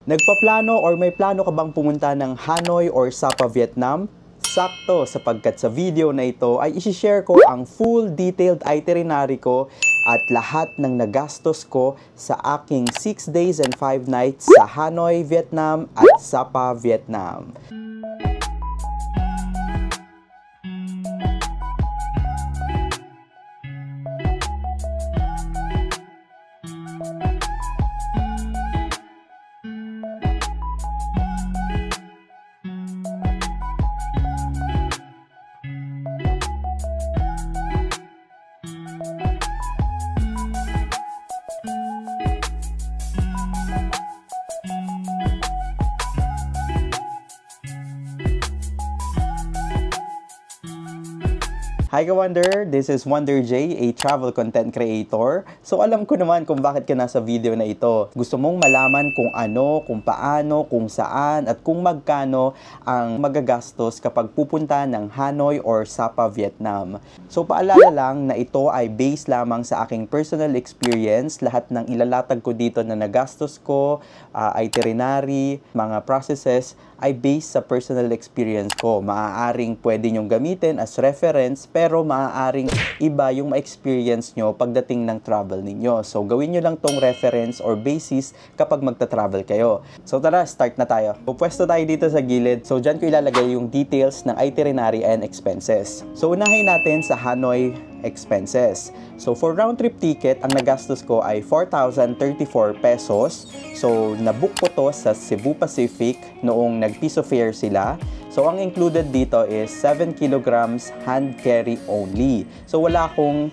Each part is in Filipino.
Nagpaplano or may plano ka bang pumunta ng Hanoi or Sapa, Vietnam? Sakto, sapagkat sa video na ito ay isi-share ko ang full detailed itinerary ko at lahat ng nagastos ko sa aking 6 days and 5 nights sa Hanoi, Vietnam at Sapa, Vietnam. Hi ka-Wonder! This is Wonder J, a travel content creator. So alam ko naman kung bakit ka nasa video na ito. Gusto mong malaman kung ano, kung paano, kung saan, at kung magkano ang magagastos kapag pupunta ng Hanoi or Sapa, Vietnam. So paalala lang na ito ay based lamang sa aking personal experience. Lahat ng ilalatag ko dito na nagastos ko, itinerary, mga processes, ay based sa personal experience ko. Maaaring pwede nyong gamitin as reference, pero maaaring iba yung ma-experience nyo pagdating ng travel ninyo. So, gawin nyo lang tong reference or basis kapag magta-travel kayo. So, tara, start na tayo. So, pwesto tayo dito sa gilid. So, dyan ko ilalagay yung details ng itinerary and expenses. So, unahin natin sa Hanoi expenses. So, for round trip ticket, ang nagastos ko ay 4,034 pesos. So, nabook ko to sa Cebu Pacific noong nag-piso fare sila. So, ang included dito is 7 kilograms hand carry only. So, wala akong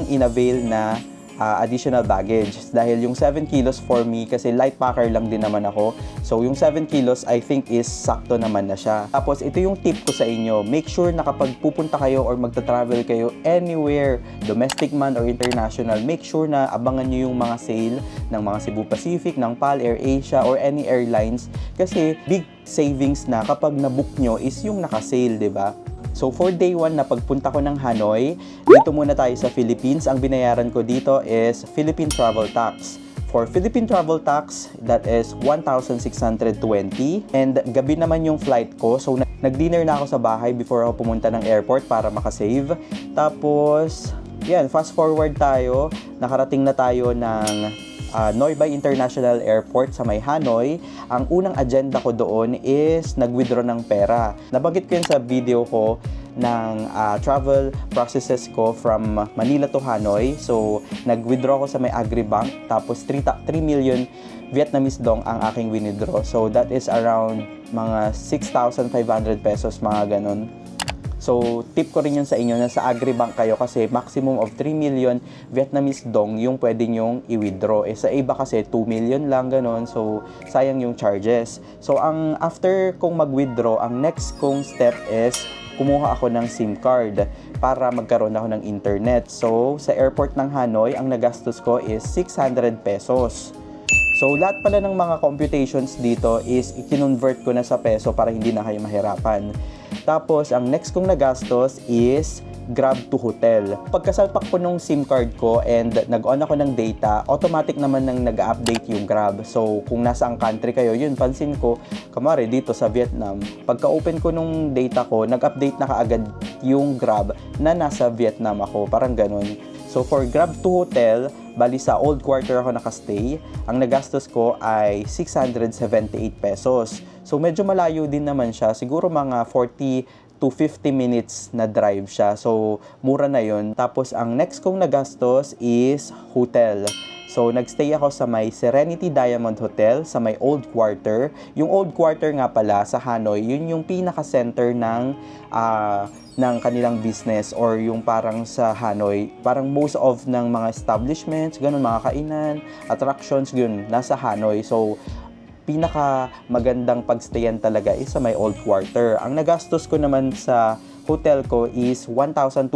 in-avail na additional baggage dahil yung 7 kilos for me, kasi light packer lang din naman ako. So, yung 7 kilos I think is sakto naman na siya. Tapos, ito yung tip ko sa inyo. Make sure na kapag pupunta kayo or magta-travel kayo anywhere, domestic man or international, make sure na abangan nyo yung mga sale ng mga Cebu Pacific, ng PAL, AirAsia, or any airlines. Kasi, big savings na kapag nabook nyo is yung naka-sale, diba? So, for day 1 na pagpunta ko ng Hanoi, dito muna tayo sa Philippines. Ang binayaran ko dito is Philippine Travel Tax. For Philippine Travel Tax, that is 1,620. And gabi naman yung flight ko. So, nag-dinner na ako sa bahay before ako pumunta ng airport para makasave. Tapos, yan, fast forward tayo. Nakarating na tayo ng Noi Bai International Airport sa may Hanoi. Ang unang agenda ko doon is nag-withdraw ng pera. Nabanggit ko yun sa video ko ng travel processes ko from Manila to Hanoi. So, nag-withdraw ko sa may Agribank. Tapos, 3 million Vietnamese dong ang aking withdraw. So, that is around mga 6,500 pesos, mga ganon. So, tip ko rin yun sa inyo na sa Agribank kayo kasi maximum of 3 million Vietnamese dong yung pwede nyong i-withdraw. Sa iba kasi 2 million lang, ganon. So, sayang yung charges. So, after kong mag-withdraw, ang next kong step is kumuha ako ng SIM card para magkaroon ako ng internet. So, sa airport ng Hanoi, ang nagastos ko is 600 pesos. So, lahat pala ng mga computations dito is i-convert ko na sa peso para hindi na kayo mahirapan. Tapos, ang next kong nagastos is Grab to Hotel. Pagkasalpak ko nung SIM card ko and nag-on ako ng data, automatic naman nang nag-update yung Grab. So, kung nasa ang country kayo, yun, pansin ko, kamari dito sa Vietnam, pagka-open ko nung data ko, nag-update na kaagad yung Grab na nasa Vietnam ako. Parang ganun. So, for Grab to Hotel, bali sa old quarter ako nakastay, ang nagastos ko ay 678 pesos. So, medyo malayo din naman siya. Siguro mga 40 to 50 minutes na drive siya. So, mura na yun. Tapos, ang next kong nagastos is hotel. So, nagstay ako sa may Serenity Diamond Hotel, sa may Old Quarter. Yung Old Quarter nga pala sa Hanoi, yun yung pinaka-center ng kanilang business or yung parang sa Hanoi. Parang most of ng mga establishments, ganun, mga kainan, attractions, yun, nasa Hanoi. So, pinaka magandang pagstayan talaga is sa may Old Quarter. Ang nagastos ko naman sa hotel ko is 1,200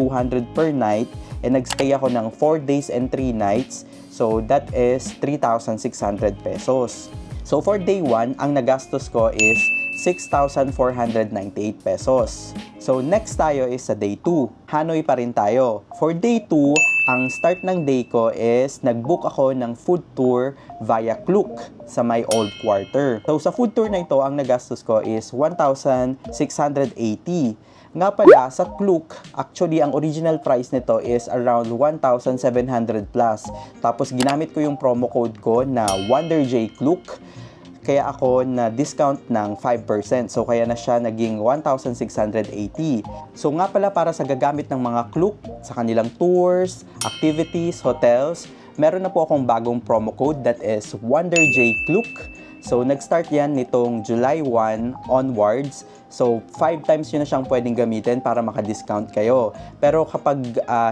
per night and nagstay ako ng 4 days and 3 nights. So, that is 3,600 pesos. So, for day 1, ang nagastos ko is 6,498 pesos. So next tayo is sa day 2. Hanoi pa rin tayo. For day 2, ang start ng day ko is nag-book ako ng food tour via Klook sa my old quarter. So sa food tour na ito, ang nagastos ko is 1,680. Nga pala, sa Klook, actually, ang original price nito is around 1,700 plus. Tapos, ginamit ko yung promo code ko na WonderJKlook. Kaya ako na discount ng 5%. So, kaya na siya naging 1,680. So, nga pala para sa gagamit ng mga Klook sa kanilang tours, activities, hotels, meron na po akong bagong promo code that is WonderJKlook. So, nag-start yan nitong July 1 onwards. So, 5 times yun na siyang pwedeng gamitin para maka-discount kayo. Pero kapag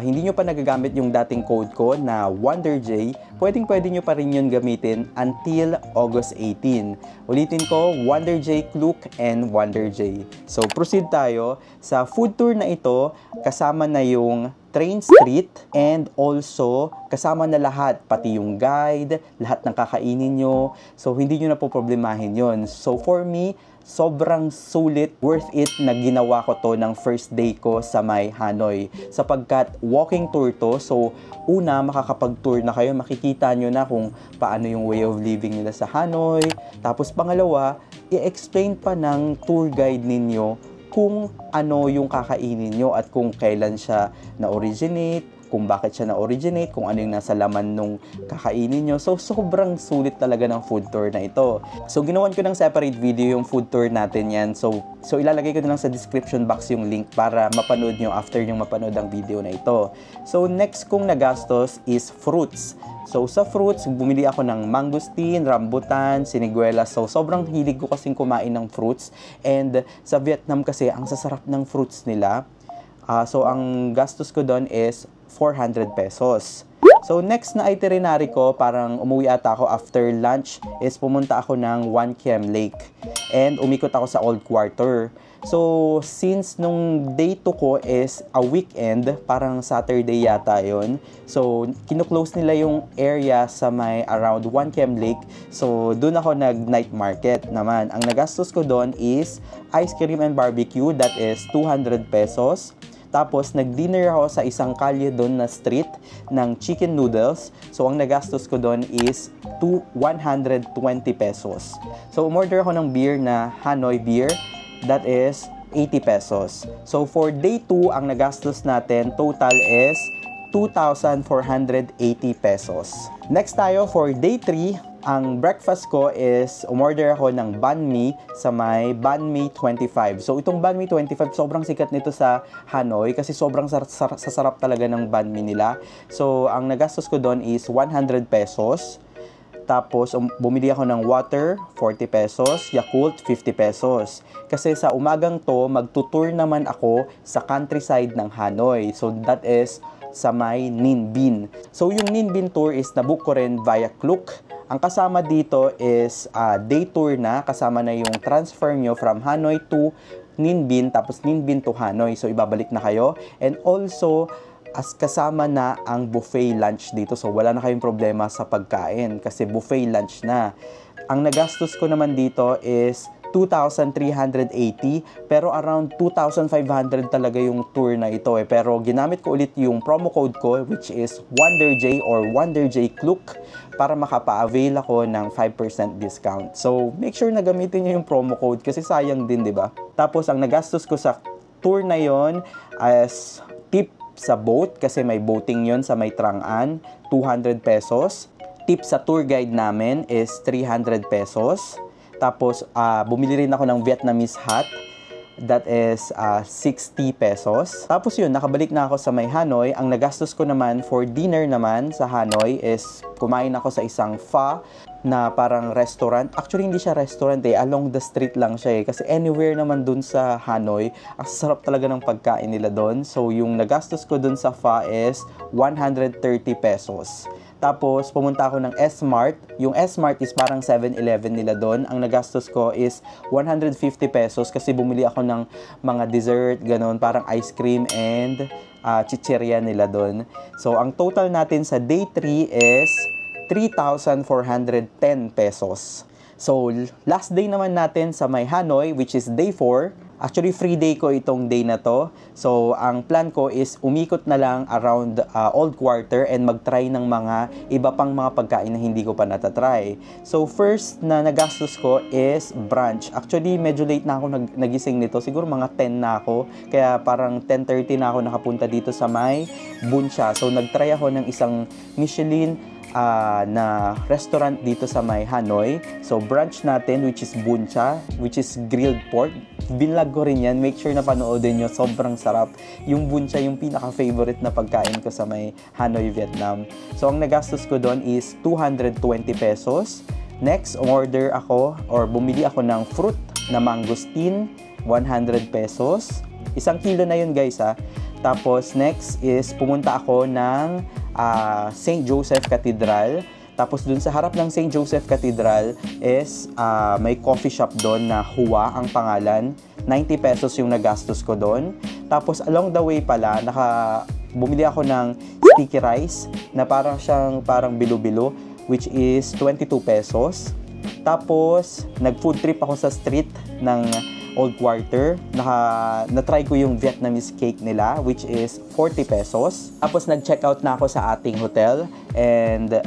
hindi nyo pa nagagamit yung dating code ko na WonderJ, pwede nyo pa rin yun gamitin until August 18. Ulitin ko, WonderJKlook and WonderJ. So, proceed tayo. Sa food tour na ito, kasama na yung train street and also kasama na lahat, pati yung guide, lahat ng kakainin nyo. So, hindi nyo na po problemahin yun. So, for me, sobrang sulit, worth it na ginawa ko to ng first day ko sa may Hanoi. Sapagkat walking tour to, so una, makakapag-tour na kayo, makikita nyo na kung paano yung way of living nila sa Hanoi. Tapos pangalawa, i-explain pa ng tour guide ninyo kung ano yung kakainin nyo at kung kailan siya na-originate, kung bakit siya na-originate, kung ano yung nasa laman nung kakainin nyo. So, sobrang sulit talaga ng food tour na ito. So, ginawan ko ng separate video yung food tour natin yan. So ilalagay ko na lang sa description box yung link para mapanood nyo after nyo mapanood ang video na ito. So, next kong nagastos is fruits. So, sa fruits, bumili ako ng mangosteen, rambutan, siniguelas. So, sobrang hilig ko kasing kumain ng fruits. And sa Vietnam kasi, ang sasarap ng fruits nila. So, ang gastos ko doon is 400 pesos. So, next na itinerary ko, parang umuwi ata ako after lunch, is pumunta ako ng One Kiem Lake. And umikot ako sa old quarter. So, since nung day 2 ko is a weekend, parang Saturday yata yun. So, kinuklose nila yung area sa may around One Kiem Lake. So, dun ako nag-night market naman. Ang nagastos ko doon is ice cream and barbecue, that is 200 pesos. Tapos, nag-dinner ako sa isang kalye doon na street ng chicken noodles. So, ang nagastos ko doon is 120 pesos. So, umorder ako ng beer na Hanoi beer. That is 80 pesos. So, for day 2, ang nagastos natin, total is 2,480 pesos. Next tayo, for day 3, ang breakfast ko is umorder ako ng banh mi sa may Banh Mi 25. So, itong Banh Mi 25, sobrang sikat nito sa Hanoi kasi sobrang sasarap talaga ng banh mi nila. So, ang nagastos ko doon is 100 pesos. Tapos, bumili ako ng water, 40 pesos, Yakult, 50 pesos. Kasi sa umagang to, magtutour naman ako sa countryside ng Hanoi. So, that is sa may Ninh Binh. So, yung Ninh Binh tour is nabook ko rin via Klook. Ang kasama dito is day tour na, kasama na yung transfer nyo from Hanoi to Ninh Binh, tapos Ninh Binh to Hanoi. So, ibabalik na kayo. And also, as kasama na ang buffet lunch dito. So, wala na kayong problema sa pagkain kasi buffet lunch na. Ang nagastos ko naman dito is 2,380 pero around 2,500 talaga yung tour na ito eh. Pero ginamit ko ulit yung promo code ko which is WonderJ or WonderJKlook para makapa-avail ako ng 5% discount. So, make sure na gamitin niyo yung promo code kasi sayang din, 'di ba? Tapos ang nagastos ko sa tour na yon as tip sa boat kasi may boating yon sa may Trang-an, 200 pesos. Tip sa tour guide namin is 300 pesos. Tapos, bumili rin ako ng Vietnamese hat. That is 60 pesos. Tapos yun, nakabalik na ako sa may Hanoi. Ang nagastos ko naman for dinner naman sa Hanoi is kumain ako sa isang pho na parang restaurant. Actually, hindi siya restaurant eh. Along the street lang siya eh. Kasi anywhere naman dun sa Hanoi, ang sarap talaga ng pagkain nila dun. So, yung nagastos ko dun sa pho is 130 pesos. Tapos, pumunta ako ng S-Mart. Yung S-Mart is parang 7-Eleven nila doon. Ang nagastos ko is 150 pesos kasi bumili ako ng mga dessert, ganun, parang ice cream and chicheria nila doon. So, ang total natin sa day 3 is 3,410 pesos. So, last day naman natin sa may Hanoi, which is day 4. Actually, free day ko itong day na to. So, ang plan ko is umikot na lang around Old Quarter and mag-try ng mga iba pang mga pagkain na hindi ko pa natatry. So, first na nagastos ko is brunch. Actually, medyo late na ako nagising nito. Siguro mga 10 na ako. Kaya parang 10:30 na ako nakapunta dito sa may Buncha. So, nag-try ako ng isang Michelin na restaurant dito sa may Hanoi. So, brunch natin, which is Buncha, which is grilled pork. Binlog ko rin yan. Make sure na panoodin nyo. Sobrang sarap. Yung Buncha, yung pinaka-favorite na pagkain ko sa may Hanoi, Vietnam. So, ang nagastos ko doon is 220 pesos. Next, order ako or bumili ako ng fruit na mangosteen, 100 pesos. 1 kilo na yun, guys, ha. Tapos, next is pumunta ako ng St. Joseph Cathedral. Tapos dun sa harap ng St. Joseph Cathedral is may coffee shop doon na Hua ang pangalan. 90 pesos yung nagastos ko doon. Tapos along the way pala, bumili ako ng sticky rice na parang bilo-bilo, which is 22 pesos. Tapos nag-food trip ako sa street ng Old Quarter. Na-try ko yung Vietnamese cake nila, which is 40 pesos. Tapos nag-check out na ako sa ating hotel. And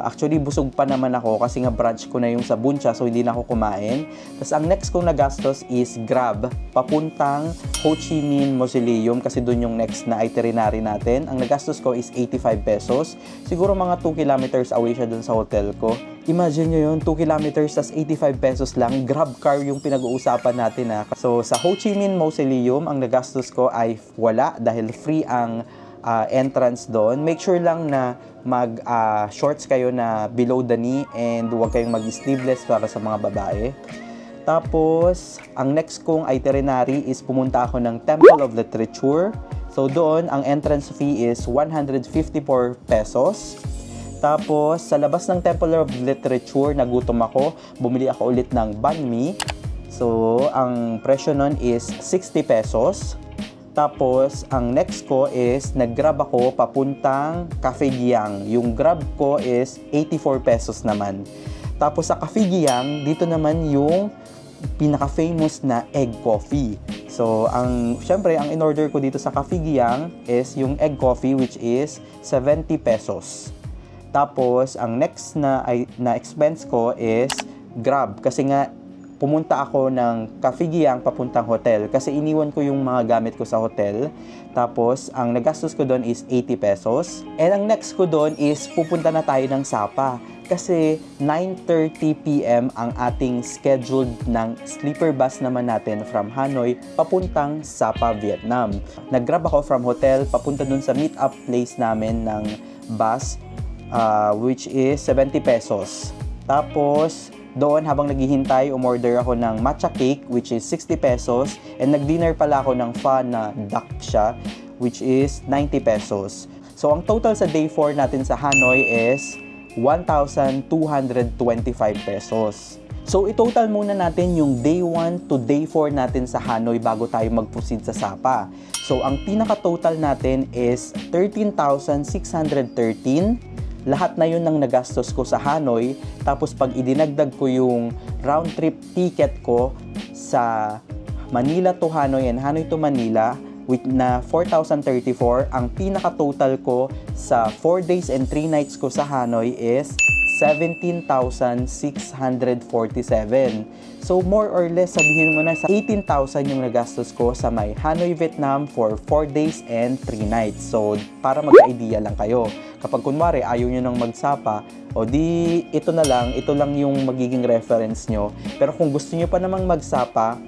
actually, busog pa naman ako kasi nga brunch ko na yung sa Buncha, so hindi na ako kumain. Tapos ang next kong nagastos is Grab, papuntang Ho Chi Minh Mausoleum kasi doon yung next na itinerary natin. Ang nagastos ko is 85 pesos. Siguro mga 2 kilometers away siya doon sa hotel ko. Imagine nyo yun, 2 kilometers, tas 85 pesos lang. Grab car yung pinag-uusapan natin, ha. So, sa Ho Chi Minh Mausoleum, ang nagastos ko ay wala dahil free ang entrance doon. Make sure lang na mag-shorts kayo na below the knee and huwag kayong mag-sleeveless para sa mga babae. Tapos, ang next kong itinerary is pumunta ako ng Temple of Literature. So, doon, ang entrance fee is 154 pesos. Tapos, sa labas ng Temple of Literature, nagutom ako. Bumili ako ulit ng banh mi. So, ang presyo nun is 60 pesos. Tapos, ang next ko is, nag-grab ako papuntang Cafe Giang. Yung grab ko is 84 pesos naman. Tapos, sa Cafe Giang, dito naman yung pinaka-famous na egg coffee. So, syempre, ang in-order ko dito sa Cafe Giang is yung egg coffee, which is 70 pesos. Tapos, ang next na expense ko is Grab. Kasi nga, pumunta ako ng Cafe Giang papuntang hotel. Kasi iniwan ko yung mga gamit ko sa hotel. Tapos, ang nagastos ko doon is 80 pesos. And ang next ko doon is pupunta na tayo ng Sapa. Kasi 9:30 p.m. ang ating scheduled ng sleeper bus naman natin from Hanoi papuntang Sapa, Vietnam. Nag-grab ako from hotel papunta doon sa meet-up place namin ng bus. Which is 70 pesos. Tapos, doon habang naghihintay, umorder ako ng matcha cake, which is 60 pesos. And nag-dinner pala ako ng pho na duck siya, which is 90 pesos. So, ang total sa day 4 natin sa Hanoi is 1,225 pesos. So, i-total muna natin yung day 1 to day 4 natin sa Hanoi bago tayo mag-proceed sa Sapa. So, ang pinaka-total natin is 13,613. Lahat na yun ang nagastos ko sa Hanoi. Tapos pag idinagdag ko yung round trip ticket ko sa Manila to Hanoi and Hanoi to Manila with na 4,034, ang pinaka-total ko sa 4 days and 3 nights ko sa Hanoi is 17,647. So more or less, sabihin mo na sa 18,000 yung nagastos ko sa may Hanoi, Vietnam for 4 days and 3 nights. So para magka-idea lang kayo. Kapag kunwari ayaw nyo nang magsapa, o di ito lang yung magiging reference nyo. Pero kung gusto nyo pa namang magsapa,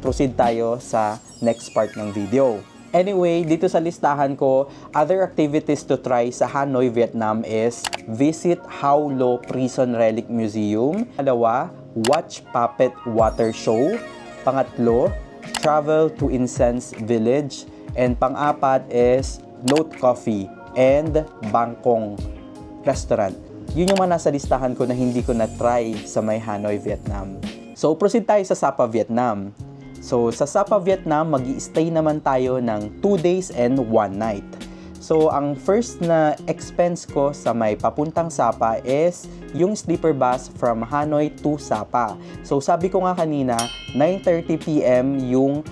proceed tayo sa next part ng video. Anyway, dito sa listahan ko, other activities to try sa Hanoi, Vietnam is visit Hau Lo Prison Relic Museum. Dalawa, watch Puppet Water Show. Pangatlo, travel to Incense Village. And pang-apat is Note Coffee and Bangkong Restaurant. Yun yung mga nasa listahan ko na hindi ko na-try sa may Hanoi, Vietnam. So, proceed tayo sa Sapa, Vietnam. So, sa Sapa, Vietnam, mag-i-stay naman tayo ng 2 days and 1 night. So, ang first na expense ko sa may papuntang Sapa is yung sleeper bus from Hanoi to Sapa. So, sabi ko nga kanina, 9:30 p.m. yung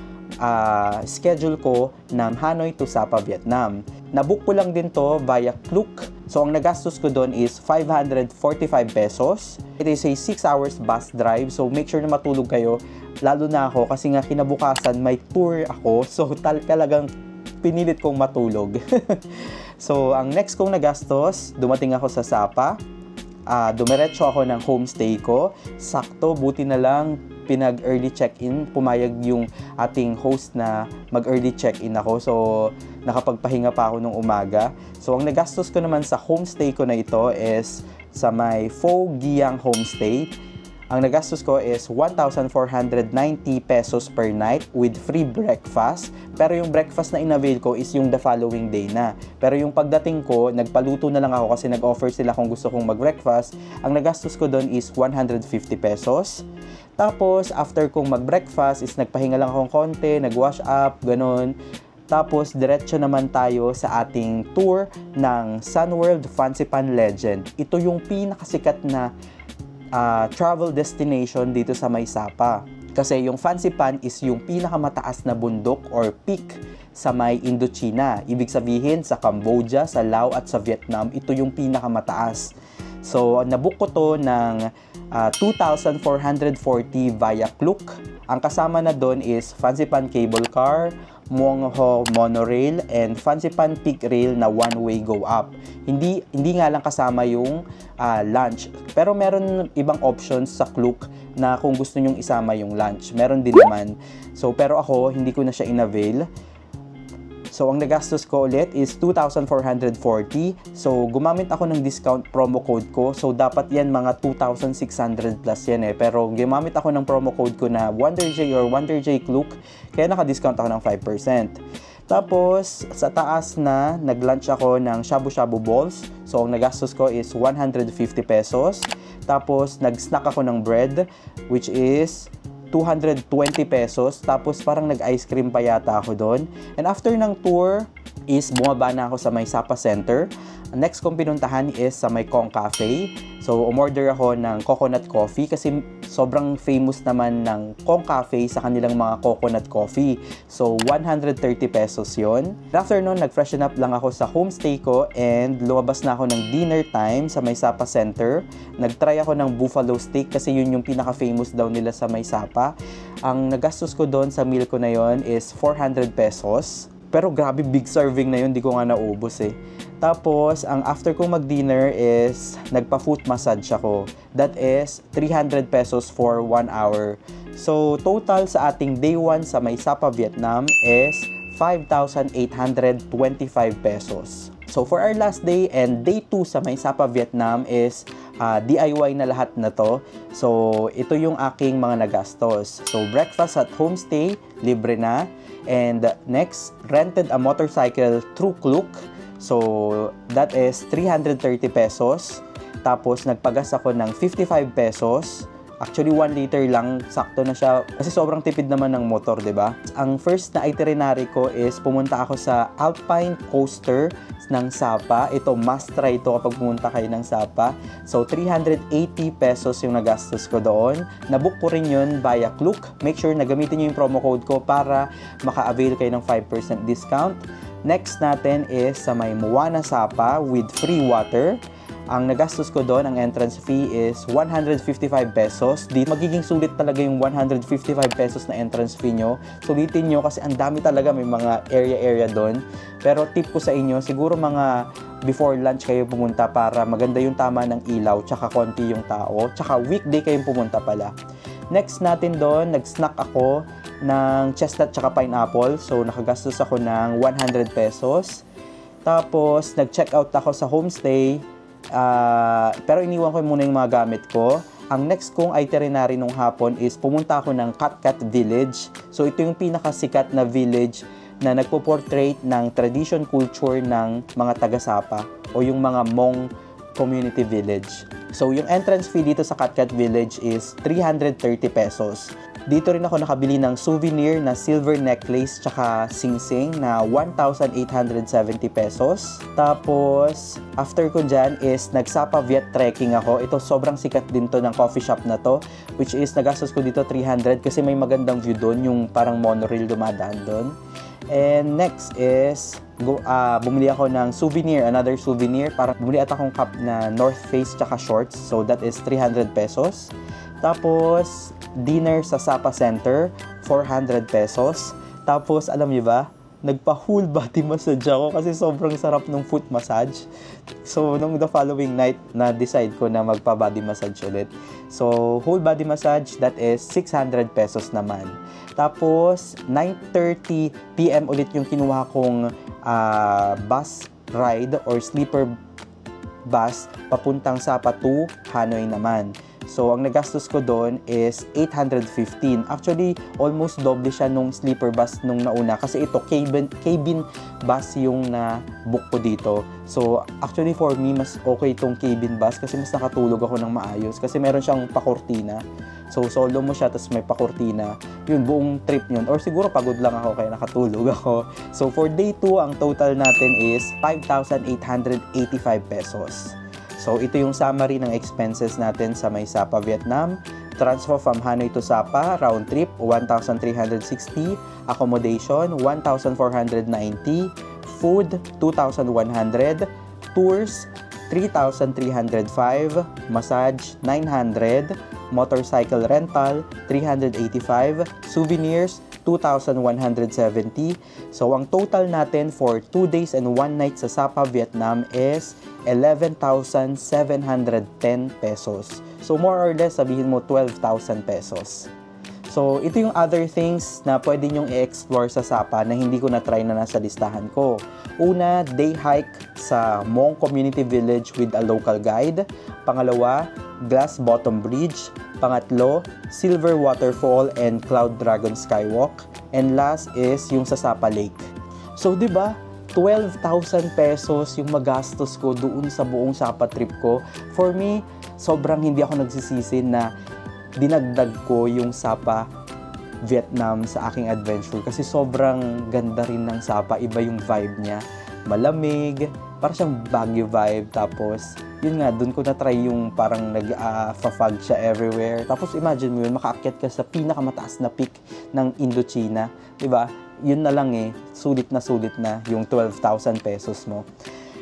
schedule ko ng Hanoi to Sapa, Vietnam. Nabook ko lang din to via Klook. So, ang nagastos ko doon is 545 pesos. It is a 6 hours bus drive. So, make sure na matulog kayo. Lalo na ako kasi nga kinabukasan may tour ako. So, talagang pinilit kong matulog. So, ang next kong nagastos, dumating ako sa Sapa. Dumiretso ako ng homestay ko. Sakto, buti na lang pinag-early check-in. Pumayag yung ating host na mag-early check-in ako. So, nakapagpahinga pa ako nung umaga. So, ang nagastos ko naman sa homestay ko na ito is sa may Pho Giang Homestay. Ang nagastos ko is 1,490 pesos per night with free breakfast. Pero yung breakfast na in-avail ko is yung the following day na. Pero yung pagdating ko, nagpaluto na lang ako kasi nag-offer sila kung gusto kong mag-breakfast. Ang nagastos ko doon is 150 pesos. Tapos, after kong mag-breakfast is nagpahinga lang akong konti, nag-wash up, ganun. Tapos, diretso naman tayo sa ating tour ng Sunworld Fansipan Legend. Ito yung pinakasikat na travel destination dito sa may Sapa. Kasi yung Fansipan is yung pinakamataas na bundok or peak sa may Indochina. Ibig sabihin sa Cambodia, sa Laos at sa Vietnam, ito yung pinakamataas. So, nabook ko to ng 2,440 via Klook. Ang kasama na doon is Fansipan Cable Car, Muang Ho Monorail, and Fansipan Peak Rail na one-way go up. Hindi nga lang kasama yung lunch. Pero meron ibang options sa Klook na kung gusto nyong isama yung lunch. Meron din naman. So, pero ako, hindi ko na siya in-avail. So, ang nagastos ko ulit is 2,440. So, gumamit ako ng discount promo code ko. So, dapat yan mga 2,600 plus yan eh. Pero, gumamit ako ng promo code ko na WonderJ or WonderJ Klook. Kaya naka-discount ako ng 5%. Tapos, sa taas na, nag-lunch ako ng shabu-shabu balls. So, ang nagastos ko is 150 pesos. Tapos, nag-snack ako ng bread, which is 220 pesos. Tapos parang nag-ice cream pa yata ako doon. And after ng tour is bumaba na ako sa may Sapa Center. Next kong pinuntahan is sa may Kong Cafe. So umorder ako ng coconut coffee kasi sobrang famous naman ng Kong Cafe sa kanilang mga coconut coffee. So 130 pesos yon. After nun, nag-freshen up lang ako sa homestay ko and lumabas na ako ng dinner time sa may Sapa Center. Nag-try ako ng buffalo steak kasi yun yung pinaka-famous daw nila sa may Sapa. Ang nagastos ko doon sa meal ko na yon is 400 pesos. Pero grabe, big serving na yun, di ko nga naubos eh. Tapos, ang after kong mag-dinner is nagpa-foot massage ako. That is 300 pesos for 1 hour. So, total sa ating day 1 sa may Sapa, Vietnam is 5,825 pesos. So, for our last day and day 2 sa may Sapa, Vietnam is DIY na lahat na to. So, ito yung aking mga nagastos. So, breakfast at homestay, libre na. And next, rented a motorcycle through Klook. So, that is 330 pesos. Tapos, nagpagas ako ng 55 pesos. Actually, 1 liter lang. Sakto na siya. Kasi sobrang tipid naman ng motor, di ba? Ang first na itinerary ko is pumunta ako sa Alpine Coaster ng Sapa. Ito, must try ito kapag pumunta kayo ng Sapa. So, 380 pesos yung nagastos ko doon. Nabook ko rin yun via Klook. Make sure na gamitin nyo yung promo code ko para maka-avail kayo ng 5% discount. Next natin is sa may Moana Sapa with free water. Ang nagastos ko doon, ang entrance fee is 155 pesos. Di magiging sulit talaga yung 155 pesos na entrance fee nyo. Sulitin nyo kasi ang dami talaga, may mga area doon. Pero tip ko sa inyo, siguro mga before lunch kayo pumunta para maganda yung tama ng ilaw, tsaka konti yung tao, tsaka weekday kayong pumunta pala. Next natin doon, nag-snack ako ng chestnut tsaka pineapple. So, nakagastos ako ng 100 pesos. Tapos, nag-check out ako sa homestay. Pero iniwan ko muna yung mga gamit ko. Ang next kong itinerary nung hapon is pumunta ako ng Katkat Village. So ito yung pinakasikat na village na nagpo-portrait ng tradition culture ng mga taga-Sapa o yung mga Hmong Community Village. So, yung entrance fee dito sa Katkat Village is 330 pesos. Dito rin ako nakabili ng souvenir na silver necklace tsaka sing-sing na 1,870 pesos. Tapos, after ko dyan is nagsapa Viet trekking ako. Ito sobrang sikat din to ng coffee shop na to, which is nagastos ko dito 300 kasi may magandang view doon, yung parang monorail dumadaan doon. And next is bumili ako ng souvenir, another souvenir. Para bumili at akong cup na North Face tsaka shorts. So that is 300 pesos. Tapos dinner sa Sapa Center, 400 pesos. Tapos alam niyo ba, nagpa-whole body massage ako kasi sobrang sarap ng foot massage. So, nung the following night, na-decide ko na magpa-body massage ulit. So, whole body massage, that is 600 pesos naman. Tapos, 9:30 PM ulit yung kinuha kong bus ride or sleeper bus papuntang Sapa to Hanoi naman. So, ang nagastos ko doon is 815. Actually, almost double siya nung sleeper bus nung nauna. Kasi ito, cabin bus yung na-book ko dito. So, actually for me, mas okay itong cabin bus kasi mas nakatulog ako ng maayos. Kasi meron siyang pakortina. So, solo mo siya, tapos may pakortina. Yun, buong trip yun. Or siguro pagod lang ako, kaya nakatulog ako. So, for day 2, ang total natin is 5,885 pesos. So, ito yung summary ng expenses natin sa may Sapa, Vietnam. Transfer from Hanoi to Sapa, round trip, 1,360. Accommodation, 1,490. Food, 2,100. Tours, 3,305. Massage, 900. Motorcycle rental, 385. Souvenirs, 2,170. So, ang total natin for 2 days and 1 night sa Sapa, Vietnam is 11,710 pesos. So, more or less, sabihin mo 12,000 pesos. So, ito yung other things na pwede nyong i-explore sa Sapa na hindi ko na-try na nasa listahan ko. Una, day hike sa Hmong Community Village with a local guide. Pangalawa, Glass Bottom Bridge. Pangatlo, Silver Waterfall and Cloud Dragon Skywalk. And last is yung sa Sapa Lake. So, di ba? 12,000 pesos yung magastos ko doon sa buong Sapa trip ko. For me, sobrang hindi ako nagsisisi na dinagdag ko yung Sapa Vietnam sa aking adventure kasi sobrang ganda rin ng Sapa. Iba yung vibe niya. Malamig, parang siyang Baguio vibe. Tapos, yun nga, dun ko na-try yung parang nag-fog siya everywhere. Tapos, imagine mo yun, makaakyat ka sa pinakamataas na peak ng Indochina. Diba? Yun na lang sulit na yung 12,000 pesos mo.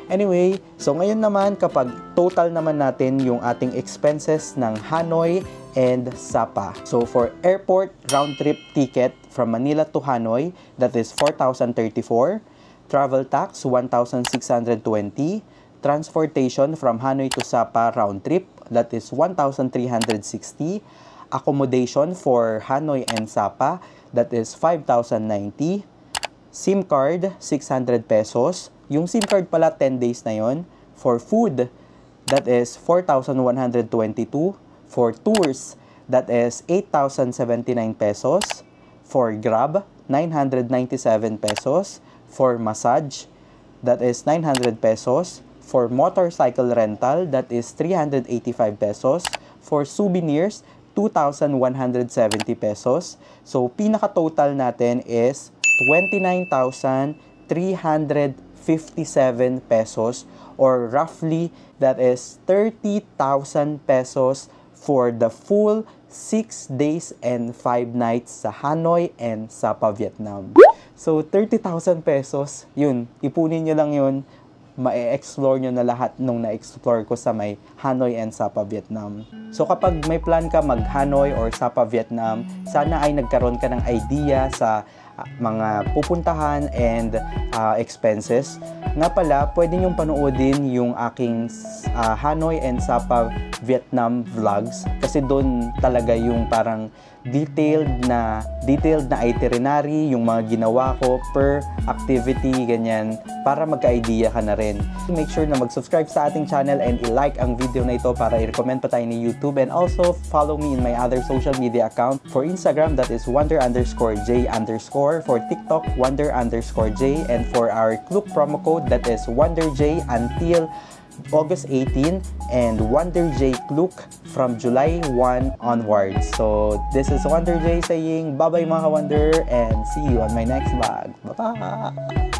Anyway, so ngayon naman, kapag total naman natin yung ating expenses ng Hanoi and Sapa. So, for airport round-trip ticket from Manila to Hanoi, that is 4,034. Travel tax, 1,620. Transportation from Hanoi to Sapa round trip, that is 1,360. Accommodation for Hanoi and Sapa, that is 5,090. SIM card, 600 pesos. Yung SIM card pala, 10 days na yon. For food, that is 4,122. For tours, that is 8,079 pesos. For Grab, 997 pesos. For massage, that is 900 pesos. For motorcycle rental, that is 385 pesos. For souvenirs, 2,170 pesos. So, pinaka-total natin is 29,357 pesos, or roughly, that is 30,000 pesos for the full 6 days and 5 nights sa Hanoi and Sapa, Vietnam. So, 30,000 pesos, yun, ipunin nyo lang yun, ma-explore nyo na lahat nung na-explore ko sa may Hanoi and Sapa, Vietnam. So, kapag may plan ka mag-Hanoi or Sapa, Vietnam, sana ay nagkaroon ka ng idea sa mga pupuntahan and expenses. Nga pala, pwede nyong panoodin yung aking Hanoi and Sapa, Vietnam vlogs kasi doon talaga yung parang detailed na itinerary, yung mga ginawa ko per activity, ganyan, para magka-idea ka na rin. Make sure na mag-subscribe sa ating channel and i-like ang video na ito para i-recommend pa tayo ni YouTube, and also follow me in my other social media account. For Instagram, that is wonder_j_. For TikTok, wonder_j. And for our Klook promo code, that is wonderj until August 18, and Wonder J Klook from July 1 onwards. So this is Wonder J saying bye-bye mga Wonder, and see you on my next vlog. Bye-bye!